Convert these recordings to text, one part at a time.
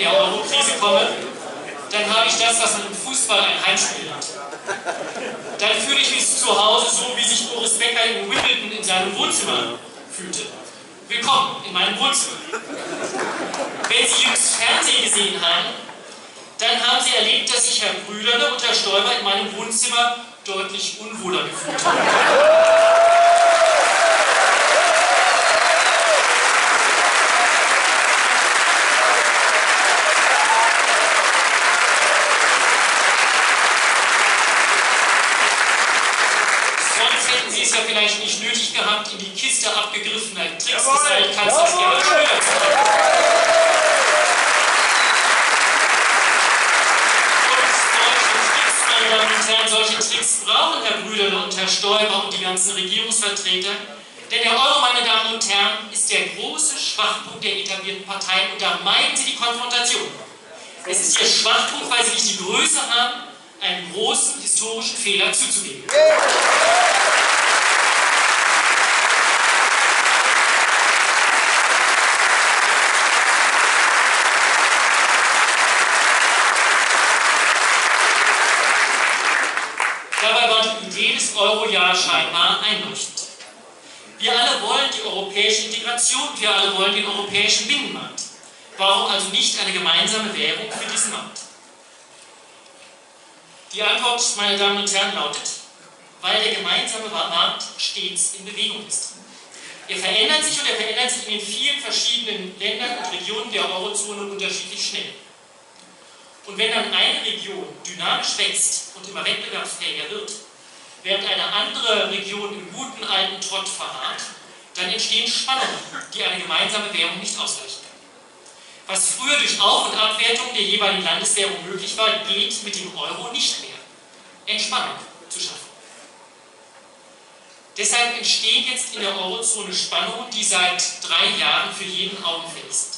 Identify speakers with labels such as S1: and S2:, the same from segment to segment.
S1: der Euro-Krise komme, dann habe ich das, was man im Fußball ein Heimspiel nennt. Dann fühle ich mich zu Hause so, wie sich Boris Becker in Wimbledon in seinem Wohnzimmer fühlte. Willkommen in meinem Wohnzimmer. Wenn Sie jüngst Fernsehen gesehen haben, dann haben Sie erlebt, dass sich Herr Brüderle und Herr Stoiber in meinem Wohnzimmer deutlich unwohler gefühlt haben. Sie es ja vielleicht nicht nötig gehabt, in die Kiste abgegriffener Tricks des Altkanzlers Gerhard Schröder zu gehen. Und solche Tricks, meine Damen und Herren, solche Tricks brauchen Herr Brüderle und Herr Stoiber und die ganzen Regierungsvertreter. Denn der Euro, meine Damen und Herren, ist der große Schwachpunkt der etablierten Parteien und da meiden sie die Konfrontation. Es ist ihr Schwachpunkt, weil sie nicht die Größe haben, einen großen historischen Fehler zuzugeben. Dabei war die Idee des Euro-Jahr scheinbar einleuchtend. Wir alle wollen die europäische Integration, wir alle wollen den europäischen Binnenmarkt. Warum also nicht eine gemeinsame Währung für diesen Markt? Die Antwort, meine Damen und Herren, lautet, weil der gemeinsame Markt stets in Bewegung ist. Er verändert sich und er verändert sich in den vielen verschiedenen Ländern und Regionen der Eurozone unterschiedlich schnell. Und wenn dann eine Region dynamisch wächst und immer wettbewerbsfähiger wird, während eine andere Region im guten alten Trott verharrt, dann entstehen Spannungen, die eine gemeinsame Währung nicht ausgleichen. Was früher durch Auf- und Abwertung der jeweiligen Landeswährung möglich war, geht mit dem Euro nicht mehr. Entspannung zu schaffen. Deshalb entstehen jetzt in der Eurozone Spannungen, die seit 3 Jahren für jeden augenfällig sind.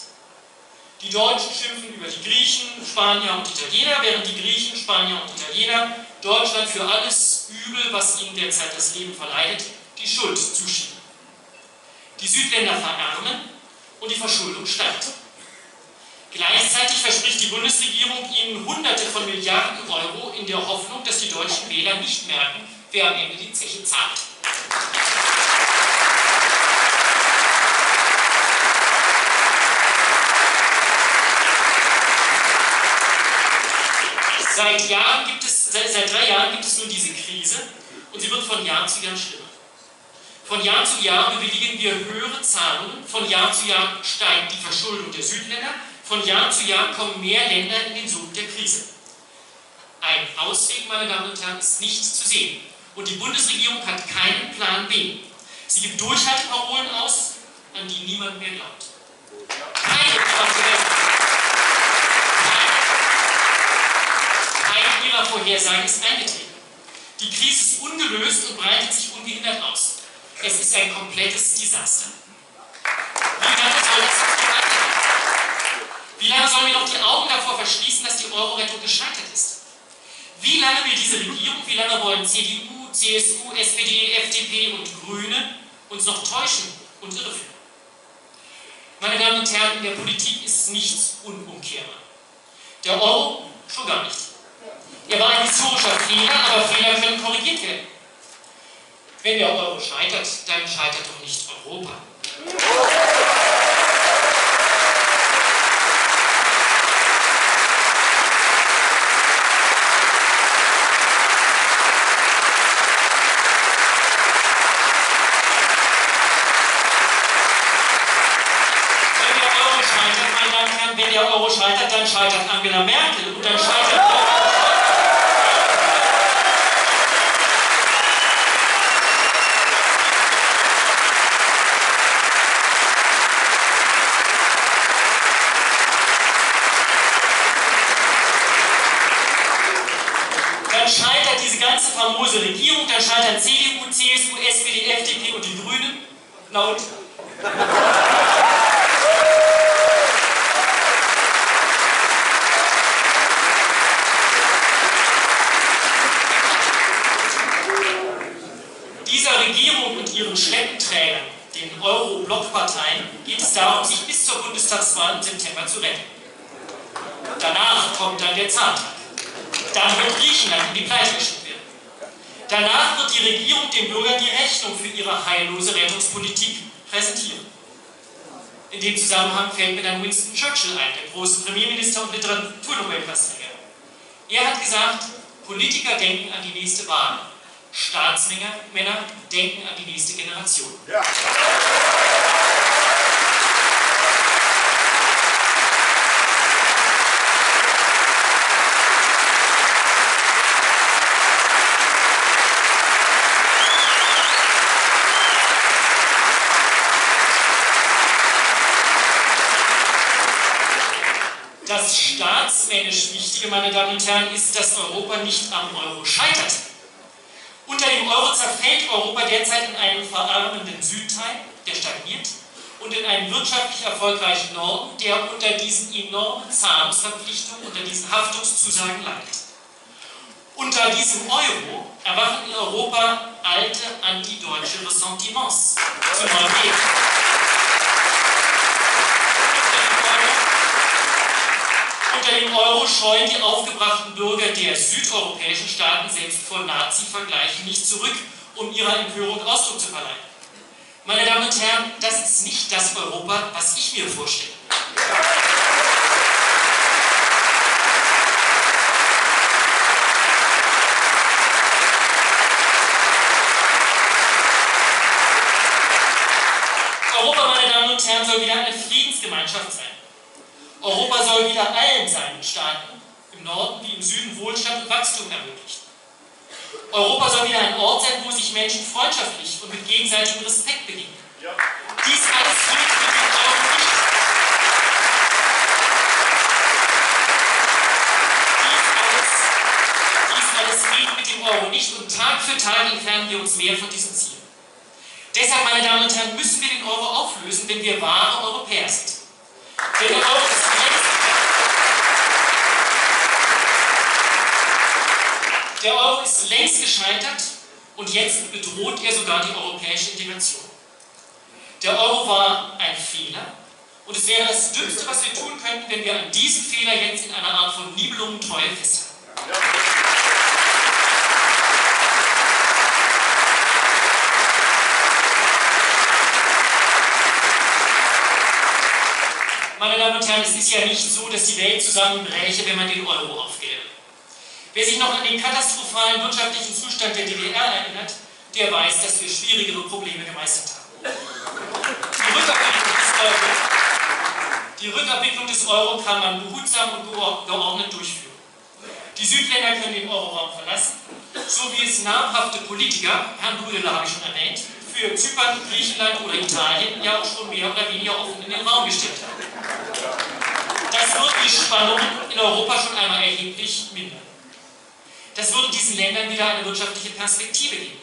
S1: Die Deutschen schimpfen über die Griechen, Spanier und Italiener, während die Griechen, Spanier und Italiener Deutschland für alles Übel, was ihnen derzeit das Leben verleidet, die Schuld zuschieben. Die Südländer verarmen und die Verschuldung steigt. Gleichzeitig verspricht die Bundesregierung ihnen Hunderte von Milliarden Euro in der Hoffnung, dass die deutschen Wähler nicht merken, wer am Ende die Zeche zahlt. Seit 3 Jahren gibt es nun diese Krise und sie wird von Jahr zu Jahr schlimmer. Von Jahr zu Jahr bewilligen wir höhere Zahlungen, von Jahr zu Jahr steigt die Verschuldung der Südländer, von Jahr zu Jahr kommen mehr Länder in den Sog der Krise. Ein Ausweg, meine Damen und Herren, ist nicht zu sehen. Und die Bundesregierung hat keinen Plan B. Sie gibt Durchhalteparolen aus, an die niemand mehr glaubt. Keine ihrer Vorhersagen ist eingetreten. Die Krise ist ungelöst und breitet sich ungehindert aus. Es ist ein komplettes Desaster. Wie lange sollen wir noch die Augen davor verschließen, dass die Euro-Rettung gescheitert ist? Wie lange will diese Regierung, wie lange wollen CDU, CSU, SPD, FDP und Grüne uns noch täuschen und irreführen? Meine Damen und Herren, in der Politik ist nichts unumkehrbar. Der Euro schon gar nicht. Er war ein historischer Fehler, aber Fehler können korrigiert werden. Wenn der Euro scheitert, dann scheitert doch nicht Europa. Wenn der Euro scheitert, dann scheitert Angela Merkel und dann scheitert diese ganze famose Regierung, dann scheitern CDU, CSU, SPD, FDP und die Grünen. Na und? Dieser Regierung und ihren Schleppenträgern, den Euro-Block-Parteien, geht es darum, sich bis zur Bundestagswahl im September zu retten. Danach kommt dann der Zahltag. Dann wird Griechenland in die Pleite geschickt werden. Danach wird die Regierung den Bürgern die Rechnung für ihre heillose Rettungspolitik präsentieren. In dem Zusammenhang fällt mir dann Winston Churchill ein, der große Premierminister und Literaturnobelpreisträger. Er hat gesagt, Politiker denken an die nächste Wahl, Staatsmänner denken an die nächste Generation. Ja. Das staatsmännisch Wichtige, meine Damen und Herren, ist, dass Europa nicht am Euro scheitert. Unter dem Euro zerfällt Europa derzeit in einen verarmenden Südteil, der stagniert, und in einen wirtschaftlich erfolgreichen Norden, der unter diesen enormen Zahlungsverpflichtungen, unter diesen Haftungszusagen leidet. Unter diesem Euro erwachen in Europa alte antideutsche Ressentiments zu neuem Leben. Unter dem Euro scheuen die aufgebrachten Bürger der südeuropäischen Staaten selbst vor Nazi-Vergleichen nicht zurück, um ihrer Empörung Ausdruck zu verleihen. Meine Damen und Herren, das ist nicht das Europa, was ich mir vorstelle. Europa, meine Damen und Herren, soll wieder eine Friedensgemeinschaft sein. Europa soll wieder allen seinen Staaten, im Norden wie im Süden, Wohlstand und Wachstum ermöglichen. Europa soll wieder ein Ort sein, wo sich Menschen freundschaftlich und mit gegenseitigem Respekt begegnen. Ja. Dies alles geht mit dem Euro nicht. Dies alles geht mit dem Euro nicht und Tag für Tag entfernen wir uns mehr von diesem Ziel. Deshalb, meine Damen und Herren, müssen wir den Euro auflösen, wenn wir wahre Europäer sind. Denn der Euro ist Der Euro ist längst gescheitert und jetzt bedroht er sogar die europäische Integration. Der Euro war ein Fehler und es wäre das Dümmste, was wir tun könnten, wenn wir an diesem Fehler jetzt in einer Art von Nibelungentreue festhalten. Meine Damen und Herren, es ist ja nicht so, dass die Welt zusammenbräche, wenn man den Euro aufgäbe. Wer sich noch an den katastrophalen wirtschaftlichen Zustand der DDR erinnert, der weiß, dass wir schwierigere Probleme gemeistert haben. Die Rückabwicklung des Euro kann man behutsam und geordnet durchführen. Die Südländer können den Euroraum verlassen, so wie es namhafte Politiker, Herrn Budela habe ich schon erwähnt, für Zypern, Griechenland oder Italien ja auch schon mehr oder weniger offen in den Raum gestellt haben. Das wird die Spannungen in Europa schon einmal erheblich mindern. Das würde diesen Ländern wieder eine wirtschaftliche Perspektive geben.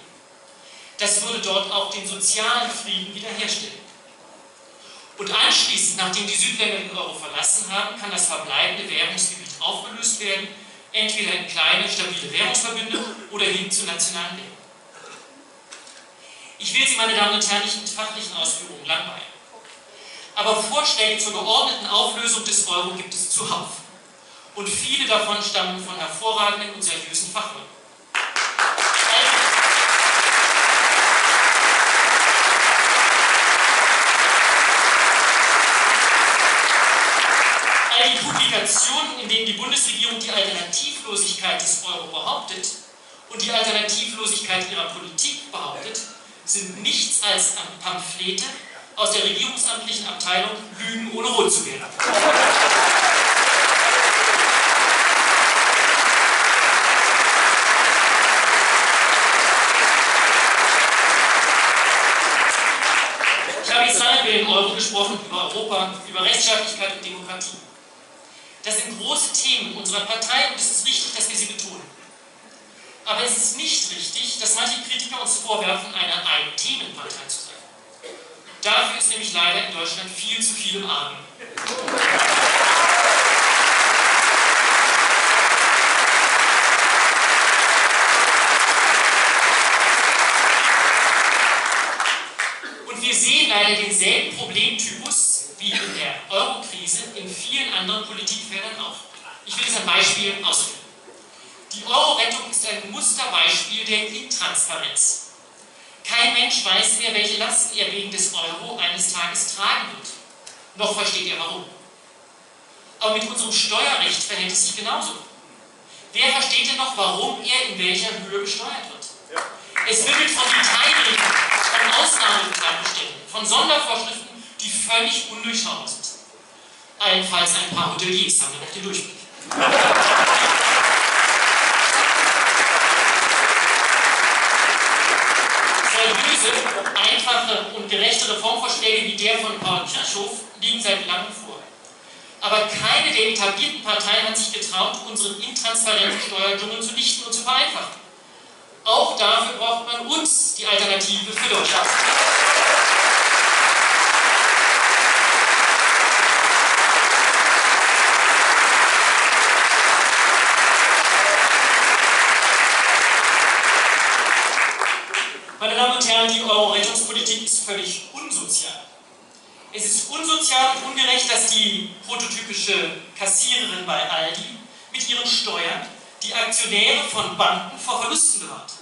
S1: Das würde dort auch den sozialen Frieden wiederherstellen. Und anschließend, nachdem die Südländer den Euro verlassen haben, kann das verbleibende Währungsgebiet aufgelöst werden, entweder in kleine, stabile Währungsverbünde oder hin zu nationalen Währungen. Ich will Sie, meine Damen und Herren, nicht mit fachlichen Ausführungen langweilen. Aber Vorschläge zur geordneten Auflösung des Euro gibt es zuhauf. Und viele davon stammen von hervorragenden und seriösen Fachleuten. All die Publikationen, in denen die Bundesregierung die Alternativlosigkeit des Euro behauptet und die Alternativlosigkeit ihrer Politik behauptet, sind nichts als Pamphlete aus der regierungsamtlichen Abteilung Lügen ohne rot zu werden. Ich habe jetzt lange über den Euro gesprochen, über Europa, über Rechtsstaatlichkeit und Demokratie. Das sind große Themen unserer Partei und es ist wichtig, dass wir sie betonen. Aber es ist nicht richtig, dass manche Kritiker uns vorwerfen, eine Ein-Themen-Partei zu sein. Dafür ist nämlich leider in Deutschland viel zu viel im Argen. Und wir sehen leider denselben Problemtypus wie in der Euro-Krise in vielen anderen Politikfeldern auch. Ich will es an Beispielen ausführen. Die Euro-Rettung ist ein Musterbeispiel der Intransparenz. Kein Mensch weiß mehr, welche Lasten er wegen des Euro eines Tages tragen wird. Noch versteht er warum. Aber mit unserem Steuerrecht verhält es sich genauso. Wer versteht denn noch, warum er in welcher Höhe besteuert wird? Ja. Es wimmelt von Detailregeln, von Ausnahmetatbeständen, von Sondervorschriften, die völlig undurchschaubar sind. Allenfalls ein paar Hoteliers haben wir noch den Durchblick. Seriöse, einfache und gerechte Reformvorschläge wie der von Paul Kirchhoff liegen seit langem vor. Aber keine der etablierten Parteien hat sich getraut, unseren intransparenten Steuerdschungel zu lichten und zu vereinfachen. Auch dafür braucht man uns, die Alternative für Deutschland. Meine Damen und Herren, die Euro-Rettungspolitik ist völlig unsozial. Es ist unsozial und ungerecht, dass die prototypische Kassiererin bei Aldi mit ihren Steuern die Aktionäre von Banken vor Verlusten bewahrt.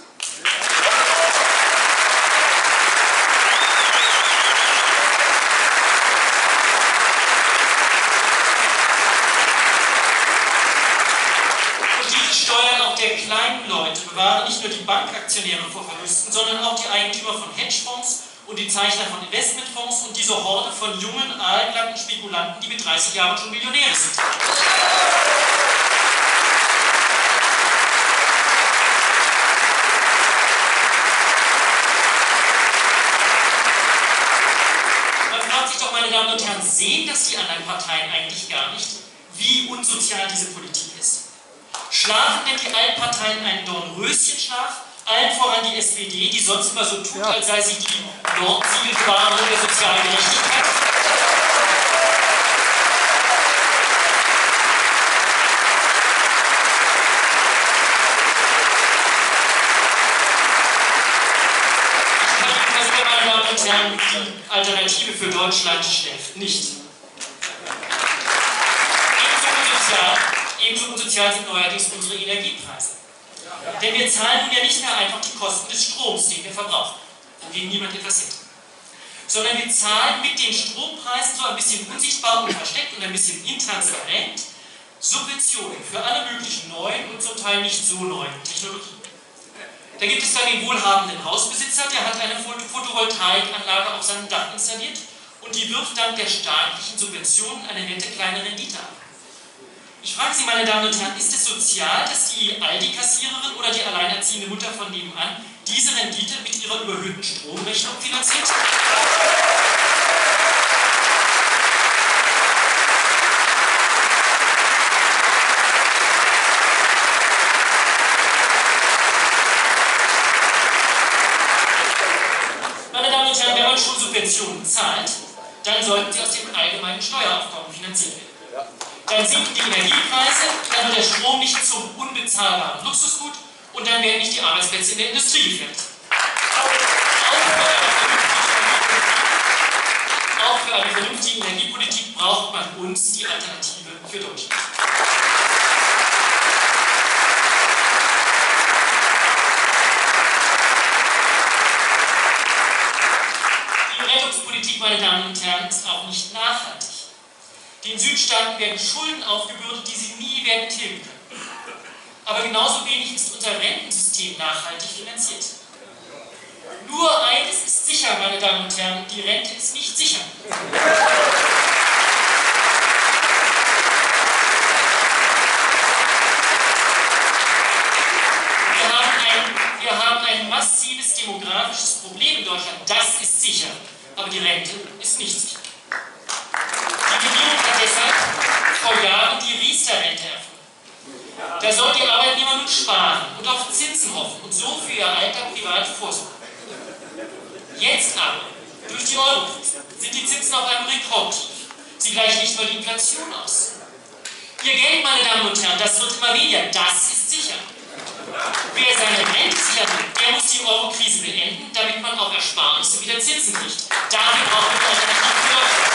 S1: Und diese Steuern auch der kleinen Leute bewahren nicht nur die Bankaktionäre vor Verlusten, sondern auch die Eigentümer von Hedgefonds und die Zeichner von Investmentfonds und diese Horde von jungen, aalglatten Spekulanten, die mit 30 Jahren schon Millionäre sind. Man fragt sich doch, meine Damen und Herren, sehen das die anderen Parteien eigentlich gar nicht, wie unsozial diese Politik ist? Schlafen denn die alten Parteien einen Dornröschenschlaf? Allen voran die SPD, die sonst immer so tut, als sei sie die Nordsiegelbewahrung der sozialen Gerechtigkeit. Ich kann Ihnen versichern, meine Damen und Herren, die Alternative für Deutschland schläft nicht. Ebenso unsozial sind neuerdings unsere Energiepreise. Denn wir zahlen nun ja nicht mehr einfach die Kosten des Stroms, den wir verbrauchen, wogegen niemand etwas hätte. Sondern wir zahlen mit den Strompreisen so ein bisschen unsichtbar und versteckt und ein bisschen intransparent Subventionen für alle möglichen neuen und zum Teil nicht so neuen Technologien. Da gibt es dann den wohlhabenden Hausbesitzer, der hat eine Photovoltaikanlage auf seinem Dach installiert und die wirft dank der staatlichen Subventionen eine nette kleine Rendite ab. Ich frage Sie, meine Damen und Herren, ist es sozial, dass die Aldi-Kassiererin oder die alleinerziehende Mutter von nebenan diese Rendite mit ihrer überhöhten Stromrechnung finanziert? Meine Damen und Herren, wenn man schon Subventionen zahlt, dann sollten sie aus dem allgemeinen Steueraufkommen finanziert werden. Dann sinken die Energiepreise, dann wird der Strom nicht zum unbezahlbaren Luxusgut und dann werden nicht die Arbeitsplätze in der Industrie gefährdet. Auch für eine vernünftige Energiepolitik braucht man uns, die Alternative für Deutschland. Die Rettungspolitik, meine Damen und Herren, ist auch nicht nachhaltig. Den Südstaaten werden Schulden aufgebürdet, die sie nie werden tilgen können. Aber genauso wenig ist unser Rentensystem nachhaltig finanziert. Nur eines ist sicher, meine Damen und Herren, die Rente ist nicht sicher. Wir haben ein massives demografisches Problem in Deutschland, das ist sicher. Aber die Rente ist nicht sicher. Die Regierung hat deshalb vor Jahren die Riester-Rente erfunden. Da soll die Arbeitnehmer nun sparen und auf Zinsen hoffen und so für ihr Alter privat vorsorgen. Jetzt aber, durch die Euro-Krise, sind die Zinsen auf einem Rekordtief. Sie gleichen nicht mal die Inflation aus. Ihr Geld, meine Damen und Herren, das wird immer weniger, das ist sicher. Wer seine Rente sichern will, der muss die Euro-Krise beenden, damit man auf Ersparnisse wieder Zinsen kriegt. Dafür brauchen wir Alternativen für Deutschland.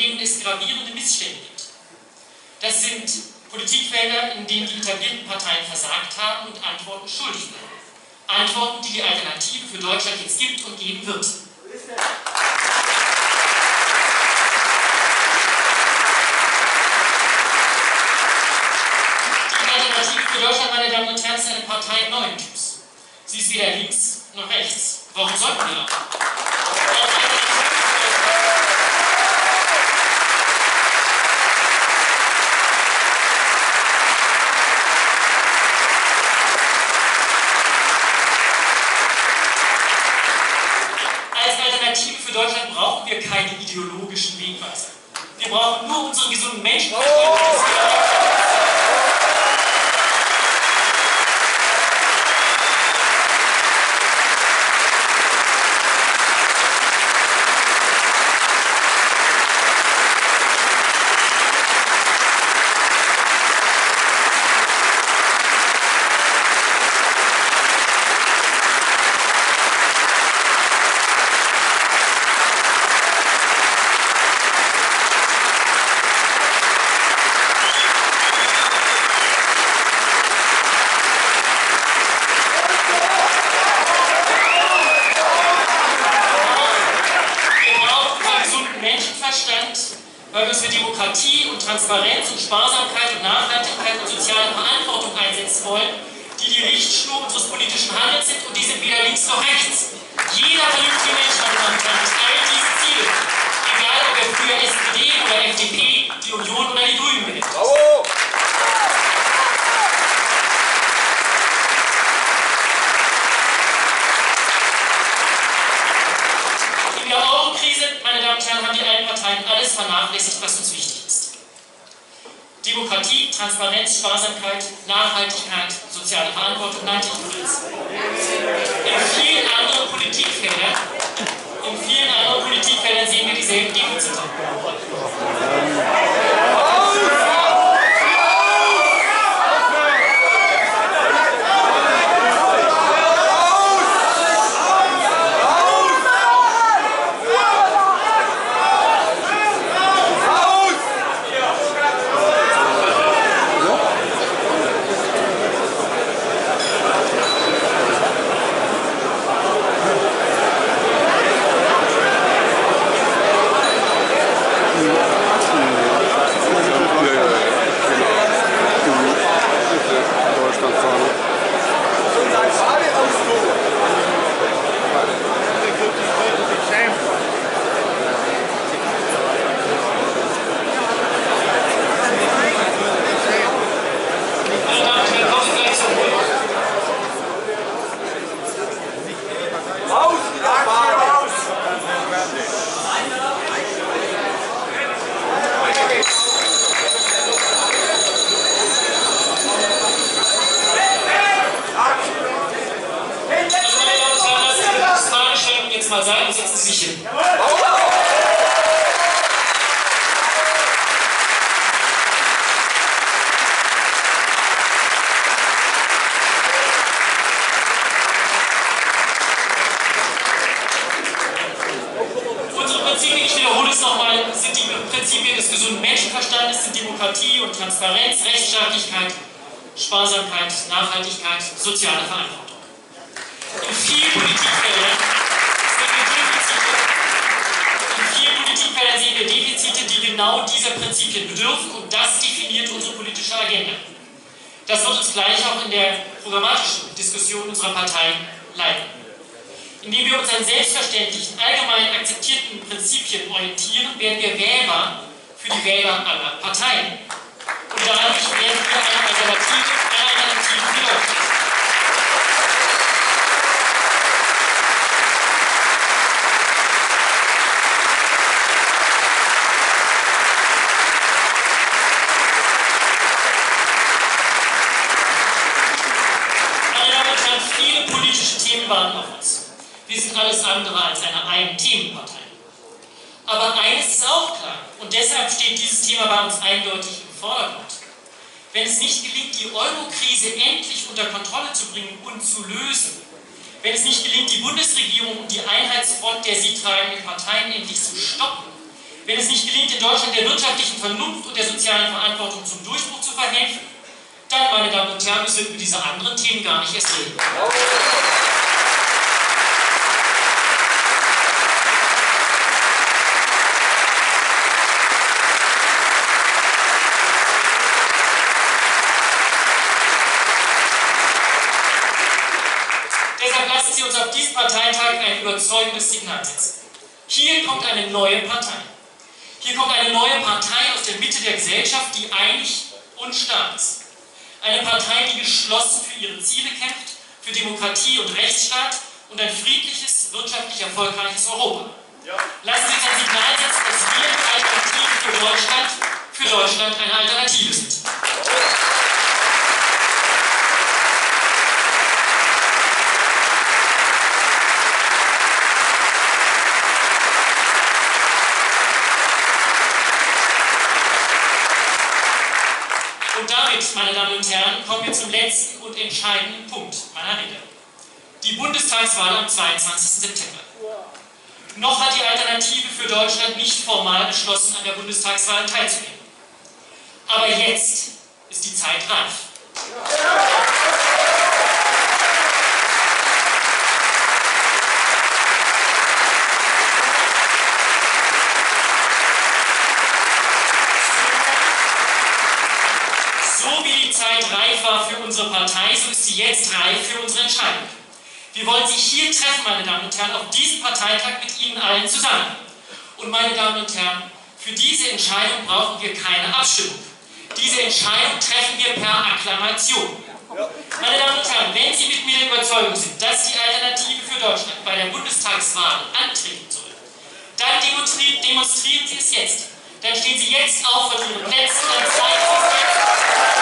S1: denen es gravierende Missstände gibt. Das sind Politikfelder, in denen die etablierten Parteien versagt haben und Antworten schuldig bleiben. Antworten, die die Alternative für Deutschland jetzt gibt und geben wird. Die Alternative für Deutschland, meine Damen und Herren, ist eine Partei neuen Typs. Sie ist weder links noch rechts. Warum sollten wir auch? Als Alternative für Deutschland brauchen wir keine ideologischen Wegweiser. Wir brauchen nur unseren gesunden Menschenverstand. Weil wir uns für Demokratie und Transparenz und Sparsamkeit und Nachhaltigkeit und soziale Verantwortung einsetzen wollen, die die Richtschnur unseres politischen Handelns sind, und die sind weder links noch rechts. Jeder vernünftige Mensch, meine Damen und Herren, teilt diese Ziele. Egal, ob er früher SPD oder FDP, die Union oder die Grünen gewählt hat. In der Euro-Krise, meine Damen und Herren, haben die alten Parteien alles vernachlässigt, was uns wichtig ist. Demokratie, Transparenz, Sparsamkeit, Nachhaltigkeit, soziale Verantwortung nannte ich bereits. In vielen anderen Politikfeldern sehen wir dieselben Defizite. Mal sagen, setzen Sie sich hin. Unsere Prinzipien, ich wiederhole es nochmal, sind die Prinzipien des gesunden Menschenverstandes, sind Demokratie und Transparenz, Rechtsstaatlichkeit, Sparsamkeit, Nachhaltigkeit, soziale Verantwortung. In vielen Politikfeldern sehen wir Defizite, die genau dieser Prinzipien bedürfen, und das definiert unsere politische Agenda. Das wird uns gleich auch in der programmatischen Diskussion unserer Partei leiten. Indem wir uns an selbstverständlichen, allgemein akzeptierten Prinzipien orientieren, werden wir wählbar für die Wähler aller Parteien. Und dadurch werden wir eine Alternative für Deutschland. Viele politische Themen warten auf uns. Wir sind alles andere als eine Ein-Themen-Partei. Aber eines ist auch klar, und deshalb steht dieses Thema bei uns eindeutig im Vordergrund. Wenn es nicht gelingt, die Euro-Krise endlich unter Kontrolle zu bringen und zu lösen, wenn es nicht gelingt, die Bundesregierung und die Einheitsfront der sie tragenden Parteien endlich zu stoppen, wenn es nicht gelingt, in Deutschland der wirtschaftlichen Vernunft und der sozialen Verantwortung zum Durchbruch zu verhelfen, dann, meine Damen und Herren, müssen wir über diese anderen Themen gar nicht erst reden. Deshalb lassen Sie uns auf diesem Parteitag ein überzeugendes Signal setzen. Hier kommt eine neue Partei. Hier kommt eine neue Partei aus der Mitte der Gesellschaft, die einig und stark ist. Eine Partei, die geschlossen für ihre Ziele kämpft, für Demokratie und Rechtsstaat und ein friedliches, wirtschaftlich erfolgreiches Europa. Ja. Lassen Sie uns ein Signal setzen, dass wir die Alternative für Deutschland eine Alternative sind. Und damit, meine Damen und Herren, kommen wir zum letzten und entscheidenden Punkt meiner Rede. Die Bundestagswahl am 22. September. Noch hat die Alternative für Deutschland nicht formal beschlossen, an der Bundestagswahl teilzunehmen. Aber jetzt ist die Zeit reif. So wie die Zeit reif war für unsere Partei, so ist sie jetzt reif für unsere Entscheidung. Wir wollen Sie hier treffen, meine Damen und Herren, auf diesem Parteitag mit Ihnen allen zusammen. Und meine Damen und Herren, für diese Entscheidung brauchen wir keine Abstimmung. Diese Entscheidung treffen wir per Akklamation. Meine Damen und Herren, wenn Sie mit mir der Überzeugung sind, dass die Alternative für Deutschland bei der Bundestagswahl antreten soll, dann demonstrieren Sie es jetzt. Dann stehen Sie jetzt auf von Ihren Plätzen, dann zeigen Sie es jetzt.